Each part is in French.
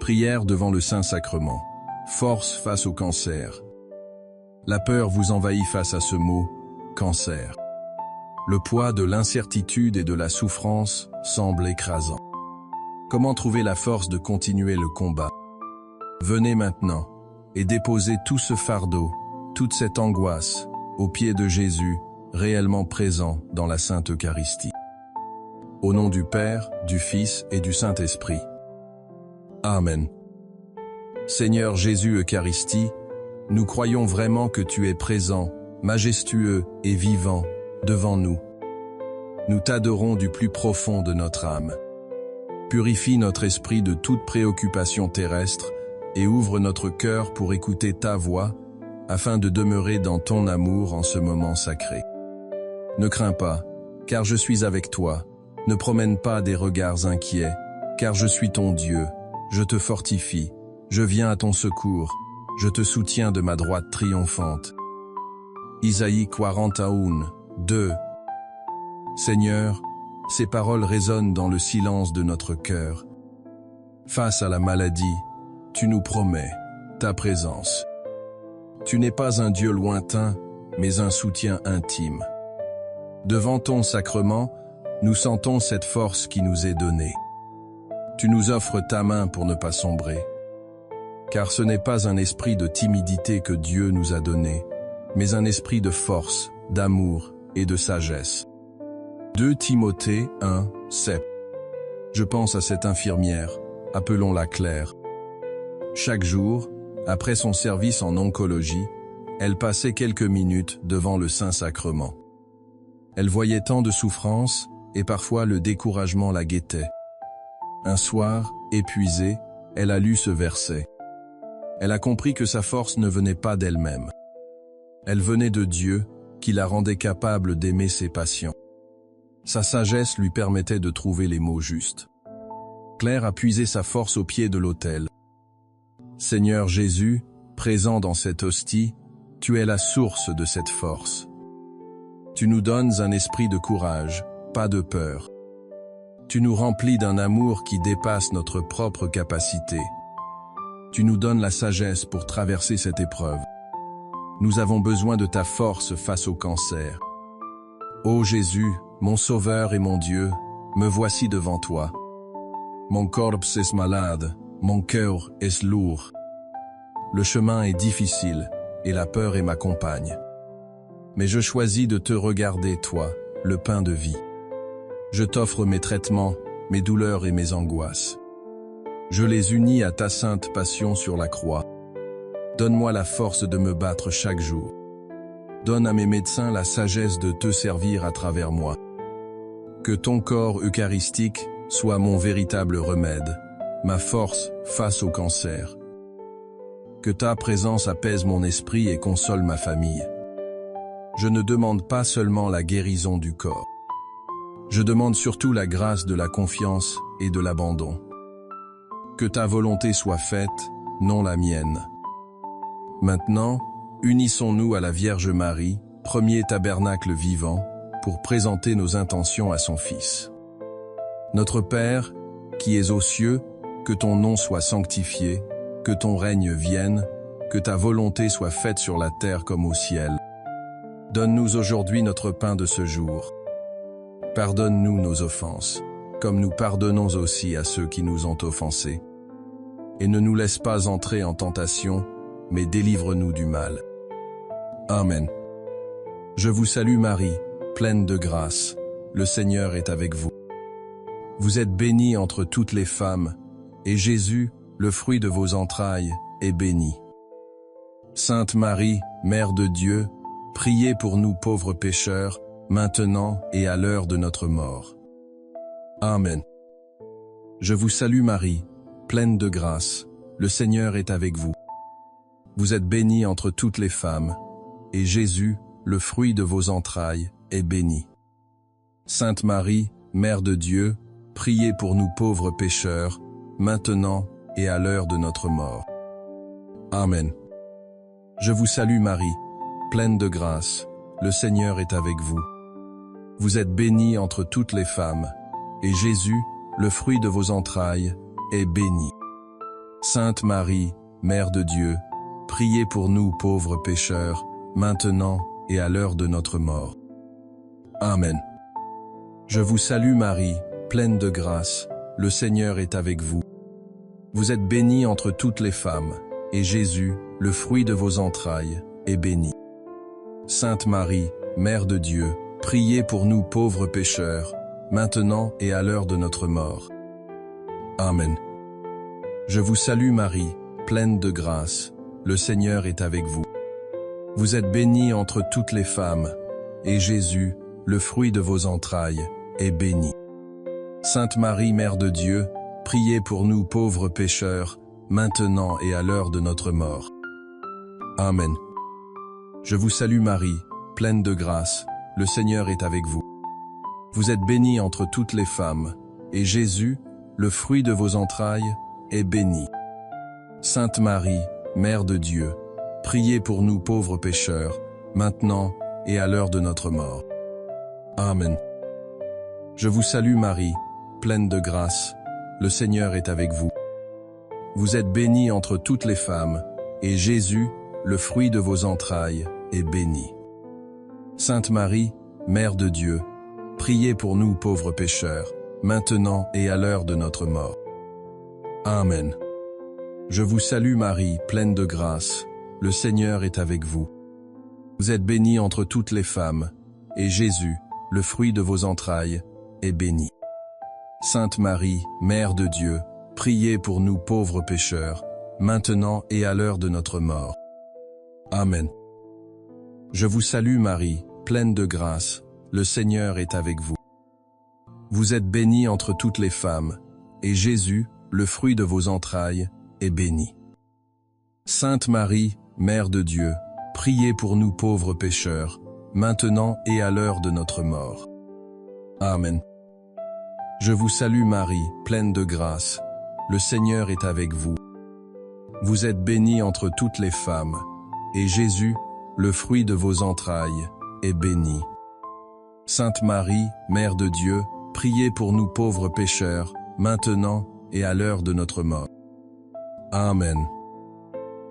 Prière devant le Saint-Sacrement. Force face au cancer. La peur vous envahit face à ce mot « cancer ». Le poids de l'incertitude et de la souffrance semble écrasant. Comment trouver la force de continuer le combat? Venez maintenant et déposez tout ce fardeau, toute cette angoisse, aux pieds de Jésus, réellement présent dans la Sainte Eucharistie. Au nom du Père, du Fils et du Saint-Esprit. Amen. Seigneur Jésus Eucharistie, nous croyons vraiment que tu es présent, majestueux et vivant, devant nous. Nous t'adorons du plus profond de notre âme. Purifie notre esprit de toute préoccupation terrestre et ouvre notre cœur pour écouter ta voix, afin de demeurer dans ton amour en ce moment sacré. Ne crains pas, car je suis avec toi. Ne promène pas des regards inquiets, car je suis ton Dieu. Je te fortifie, je viens à ton secours, je te soutiens de ma droite triomphante. Isaïe 41, 2. Seigneur, ces paroles résonnent dans le silence de notre cœur. Face à la maladie, tu nous promets ta présence. Tu n'es pas un Dieu lointain, mais un soutien intime. Devant ton sacrement, nous sentons cette force qui nous est donnée. Tu nous offres ta main pour ne pas sombrer. Car ce n'est pas un esprit de timidité que Dieu nous a donné, mais un esprit de force, d'amour et de sagesse. 2 Timothée 1, 7. Je pense à cette infirmière, appelons-la Claire. Chaque jour, après son service en oncologie, elle passait quelques minutes devant le Saint-Sacrement. Elle voyait tant de souffrances et parfois le découragement la guettait. Un soir, épuisée, elle a lu ce verset. Elle a compris que sa force ne venait pas d'elle-même. Elle venait de Dieu, qui la rendait capable d'aimer ses patients. Sa sagesse lui permettait de trouver les mots justes. Claire a puisé sa force au pied de l'autel. Seigneur Jésus, présent dans cette hostie, tu es la source de cette force. Tu nous donnes un esprit de courage, pas de peur. Tu nous remplis d'un amour qui dépasse notre propre capacité. Tu nous donnes la sagesse pour traverser cette épreuve. Nous avons besoin de ta force face au cancer. Ô Jésus, mon Sauveur et mon Dieu, me voici devant toi. Mon corps est malade, mon cœur est lourd. Le chemin est difficile et la peur est ma compagne. Mais je choisis de te regarder, toi, le pain de vie. Je t'offre mes traitements, mes douleurs et mes angoisses. Je les unis à ta sainte passion sur la croix. Donne-moi la force de me battre chaque jour. Donne à mes médecins la sagesse de te servir à travers moi. Que ton corps eucharistique soit mon véritable remède, ma force face au cancer. Que ta présence apaise mon esprit et console ma famille. Je ne demande pas seulement la guérison du corps. Je demande surtout la grâce de la confiance et de l'abandon. Que ta volonté soit faite, non la mienne. Maintenant, unissons-nous à la Vierge Marie, premier tabernacle vivant, pour présenter nos intentions à son Fils. Notre Père, qui es aux cieux, que ton nom soit sanctifié, que ton règne vienne, que ta volonté soit faite sur la terre comme au ciel. Donne-nous aujourd'hui notre pain de ce jour. Pardonne-nous nos offenses, comme nous pardonnons aussi à ceux qui nous ont offensés. Et ne nous laisse pas entrer en tentation, mais délivre-nous du mal. Amen. Je vous salue Marie, pleine de grâce, le Seigneur est avec vous. Vous êtes bénie entre toutes les femmes, et Jésus, le fruit de vos entrailles, est béni. Sainte Marie, Mère de Dieu, priez pour nous pauvres pécheurs, maintenant et à l'heure de notre mort. Amen. Je vous salue Marie, pleine de grâce, le Seigneur est avec vous. Vous êtes bénie entre toutes les femmes, et Jésus, le fruit de vos entrailles, est béni. Sainte Marie, Mère de Dieu, priez pour nous pauvres pécheurs, maintenant et à l'heure de notre mort. Amen. Je vous salue Marie, pleine de grâce, le Seigneur est avec vous. Vous êtes bénie entre toutes les femmes, et Jésus, le fruit de vos entrailles, est béni. Sainte Marie, Mère de Dieu, priez pour nous pauvres pécheurs, maintenant et à l'heure de notre mort. Amen. Je vous salue Marie, pleine de grâce, le Seigneur est avec vous. Vous êtes bénie entre toutes les femmes, et Jésus, le fruit de vos entrailles, est béni. Sainte Marie, Mère de Dieu, priez pour nous pauvres pécheurs, maintenant et à l'heure de notre mort. Amen. Je vous salue Marie, pleine de grâce, le Seigneur est avec vous. Vous êtes bénie entre toutes les femmes, et Jésus, le fruit de vos entrailles, est béni. Sainte Marie, Mère de Dieu, priez pour nous pauvres pécheurs, maintenant et à l'heure de notre mort. Amen. Je vous salue Marie, pleine de grâce, le Seigneur est avec vous. Vous êtes bénie entre toutes les femmes, et Jésus, le fruit de vos entrailles, est béni. Sainte Marie, Mère de Dieu, priez pour nous pauvres pécheurs, maintenant et à l'heure de notre mort. Amen. Je vous salue Marie, pleine de grâce, le Seigneur est avec vous. Vous êtes bénie entre toutes les femmes, et Jésus, le fruit de vos entrailles, est béni. Sainte Marie, Mère de Dieu, priez pour nous pauvres pécheurs, maintenant et à l'heure de notre mort. Amen. Je vous salue Marie, pleine de grâce, le Seigneur est avec vous. Vous êtes bénie entre toutes les femmes, et Jésus, le fruit de vos entrailles, est béni. Sainte Marie, Mère de Dieu, priez pour nous pauvres pécheurs, maintenant et à l'heure de notre mort. Amen. Je vous salue Marie, pleine de grâce, le Seigneur est avec vous. Vous êtes bénie entre toutes les femmes, et Jésus, le fruit de vos entrailles, est béni. Sainte Marie, Mère de Dieu, priez pour nous pauvres pécheurs, maintenant et à l'heure de notre mort. Amen. Je vous salue Marie, pleine de grâce, le Seigneur est avec vous. Vous êtes bénie entre toutes les femmes, et Jésus, le fruit de vos entrailles, est béni. Sainte Marie, Mère de Dieu, priez pour nous pauvres pécheurs, maintenant et à l'heure de notre mort. Amen.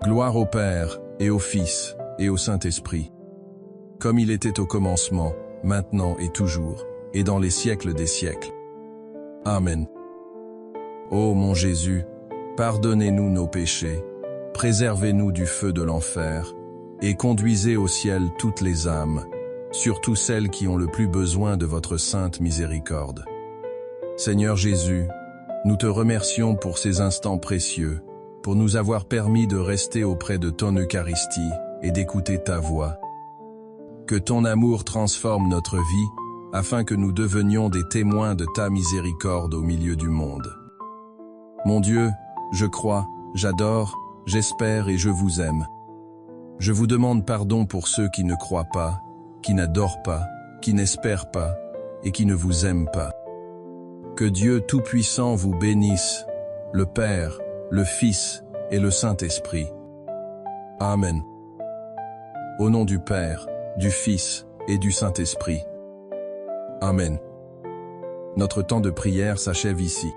Gloire au Père, et au Fils, et au Saint-Esprit, comme il était au commencement, maintenant et toujours, et dans les siècles des siècles. Amen. Ô mon Jésus, pardonnez-nous nos péchés, préservez-nous du feu de l'enfer, et conduisez au ciel toutes les âmes, surtout celles qui ont le plus besoin de votre sainte miséricorde. Seigneur Jésus, nous te remercions pour ces instants précieux, pour nous avoir permis de rester auprès de ton Eucharistie et d'écouter ta voix. Que ton amour transforme notre vie, afin que nous devenions des témoins de ta miséricorde au milieu du monde. Mon Dieu, je crois, j'adore, j'espère et je vous aime. Je vous demande pardon pour ceux qui ne croient pas, qui n'adorent pas, qui n'espèrent pas et qui ne vous aiment pas. Que Dieu Tout-Puissant vous bénisse, le Père, le Fils et le Saint-Esprit. Amen. Au nom du Père, du Fils et du Saint-Esprit. Amen. Notre temps de prière s'achève ici.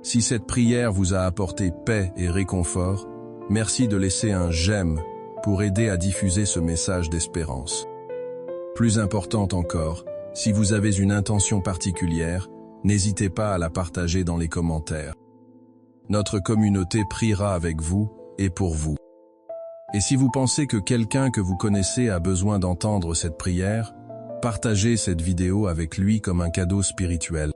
Si cette prière vous a apporté paix et réconfort, merci de laisser un j'aime pour aider à diffuser ce message d'espérance. Plus important encore, si vous avez une intention particulière, n'hésitez pas à la partager dans les commentaires. Notre communauté priera avec vous et pour vous. Et si vous pensez que quelqu'un que vous connaissez a besoin d'entendre cette prière, partagez cette vidéo avec lui comme un cadeau spirituel.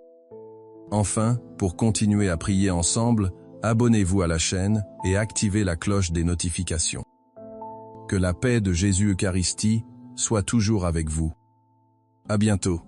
Enfin, pour continuer à prier ensemble, abonnez-vous à la chaîne et activez la cloche des notifications. Que la paix de Jésus Eucharistie soit toujours avec vous. À bientôt.